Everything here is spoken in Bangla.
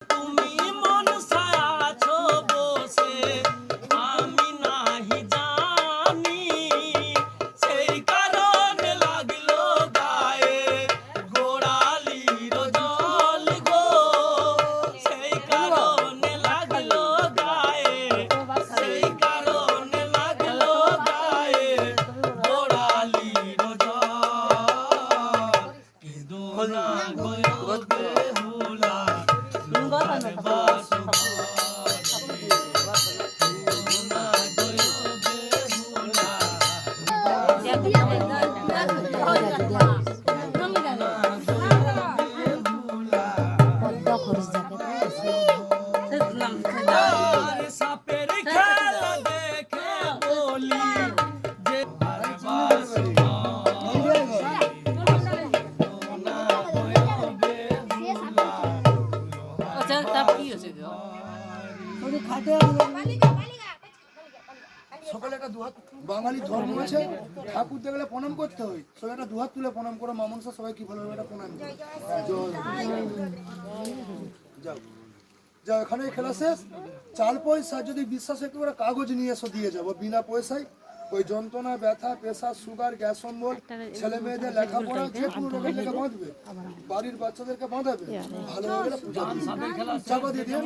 তুমি মন ছায়াছো বসে আমি নাহি জানি সেই কারণে লাগলো গায়ে গোড়ালির জল গো সেই কারণে লাগলো গায়ে সেই কারণে লাগলো গায়ে গোড়ালির জল কেদো না গো বেহুলা সাপের খেলা দেখে বলি যে সকালে একটা দুহাত বাঙালি ধর্ম আছে, ঠাকুর দেখলে প্রণাম করতে হয়, সবাই একটা দুহাত তুলে প্রণাম করো। মামনসা সবাই কি ভালো একটা প্রণাম করো। যাও যাও, এখানে খেলা শেষ। চাল পয়সা যদি বিশ্বাস একটু করে কাগজ নিয়ে এসো, দিয়ে যাবো বিনা পয়সায়। ওই যন্ত্রণা, ব্যথা, প্রেশার, সুগার, গ্যাস অম্বল, ছেলে মেয়েদের লেখাপড়া, যে কোনো রোগের লেগে বাঁধবে, বাড়ির বাচ্চাদেরকে বাঁধাবে, ভালো হয়ে গেলে পূজা দিয়ে চাপা দিয়ে দিয়ে